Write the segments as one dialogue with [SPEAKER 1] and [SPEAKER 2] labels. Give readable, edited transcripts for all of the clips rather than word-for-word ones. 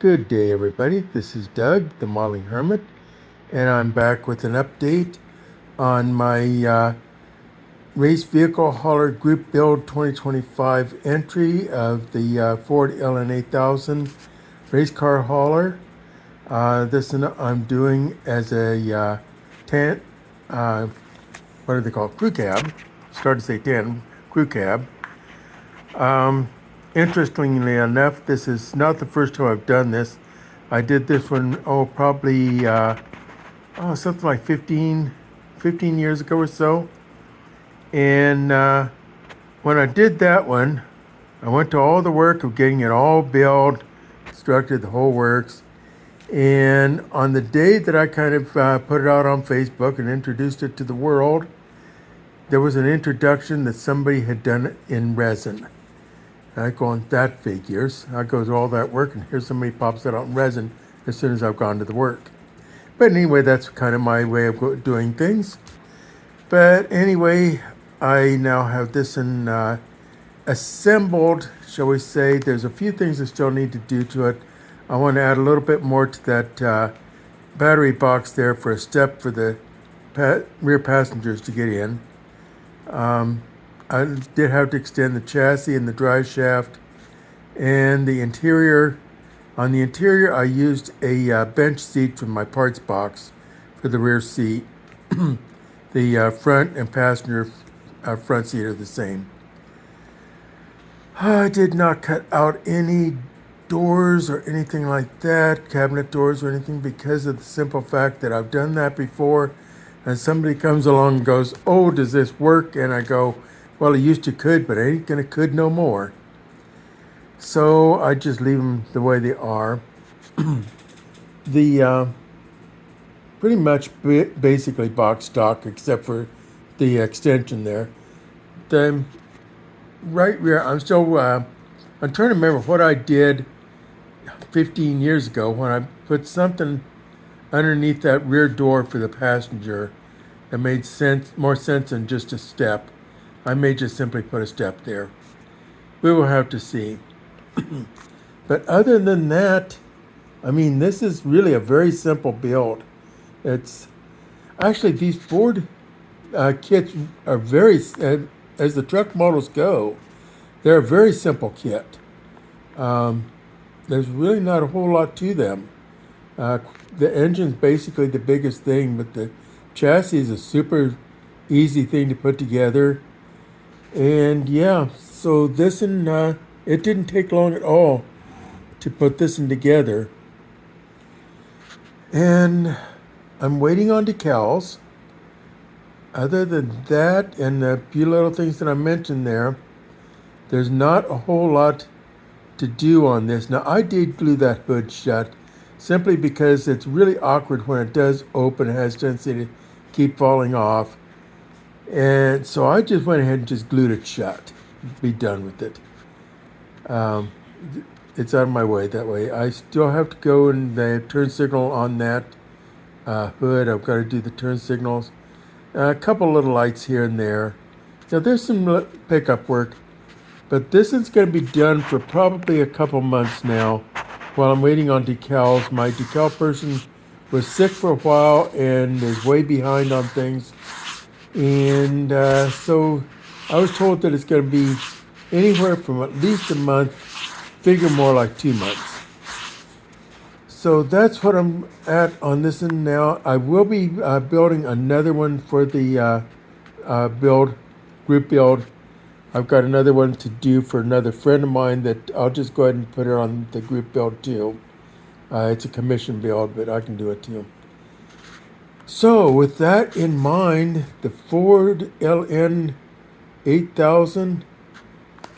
[SPEAKER 1] Good day, everybody. This is Doug, the Modeling Hermit, and I'm back with an update on my race vehicle hauler group build 2025 entry of the Ford LN8000 race car hauler. This one I'm doing as a what are they called? Crew cab. Started to say 10, crew cab. Interestingly enough, this is not the first time I've done this. I did this one, probably something like 15 years ago or so. And when I did that one, I went to all the work of getting it all built, constructed, the whole works. And on the day that I kind of put it out on Facebook and introduced it to the world, there was an introduction that somebody had done it in resin. I go on, that figures. I go through all that work, and here's somebody pops it out in resin as soon as I've gone to the work. But anyway, that's kind of my way of doing things. But anyway, I now have this in assembled, shall we say. There's a few things I still need to do to it. I want to add a little bit more to that battery box there for a step for the rear passengers to get in. I did have to extend the chassis and the drive shaft and the interior. On the interior, I used a bench seat from my parts box for the rear seat. The front and passenger front seat are the same. I did not cut out any doors or anything like that, cabinet doors or anything, because of the simple fact that I've done that before. And somebody comes along and goes, "Oh, does this work?" And I go, "Well, it used to could, but I ain't gonna could no more." So I just leave them the way they are. The pretty much basically box stock, except for the extension there. The right rear, I'm trying to remember what I did 15 years ago when I put something underneath that rear door for the passenger that made more sense than just a step. I may just simply put a step there. We will have to see. But other than that, I mean, this is really a very simple build. It's actually, these Ford kits are very, as the truck models go, they're a very simple kit. There's really not a whole lot to them. The engine's basically the biggest thing, but the chassis is a super easy thing to put together. And yeah, so this one, it didn't take long at all to put this one together. And I'm waiting on decals. Other than that, and a few little things that I mentioned there, there's not a whole lot to do on this. Now, I did glue that hood shut simply because it's really awkward when it does open. It has a tendency to keep falling off. And so I just went ahead and just glued it shut. Be done with it. It's out of my way that way. I still have to go and the turn signal on that hood. I've got to do the turn signals. A couple little lights here and there. Now there's some pickup work, but this is going to be done for probably a couple months now while I'm waiting on decals. My decal person was sick for a while and is way behind on things. And so I was told that it's going to be anywhere from at least a month, figure more like 2 months. So that's what I'm at on this one now. I will be building another one for the group build. I've got another one to do for another friend of mine that I'll just go ahead and put it on the group build too. It's a commission build, but I can do it too. So with that in mind, the Ford LN8000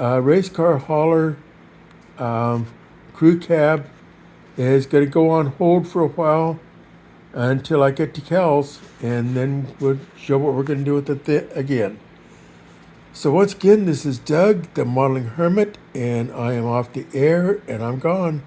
[SPEAKER 1] race car hauler crew cab is going to go on hold for a while until I get decals, and then we'll show what we're going to do with it again. So once again, this is Doug, the Modeling Hermit, and I am off the air, and I'm gone.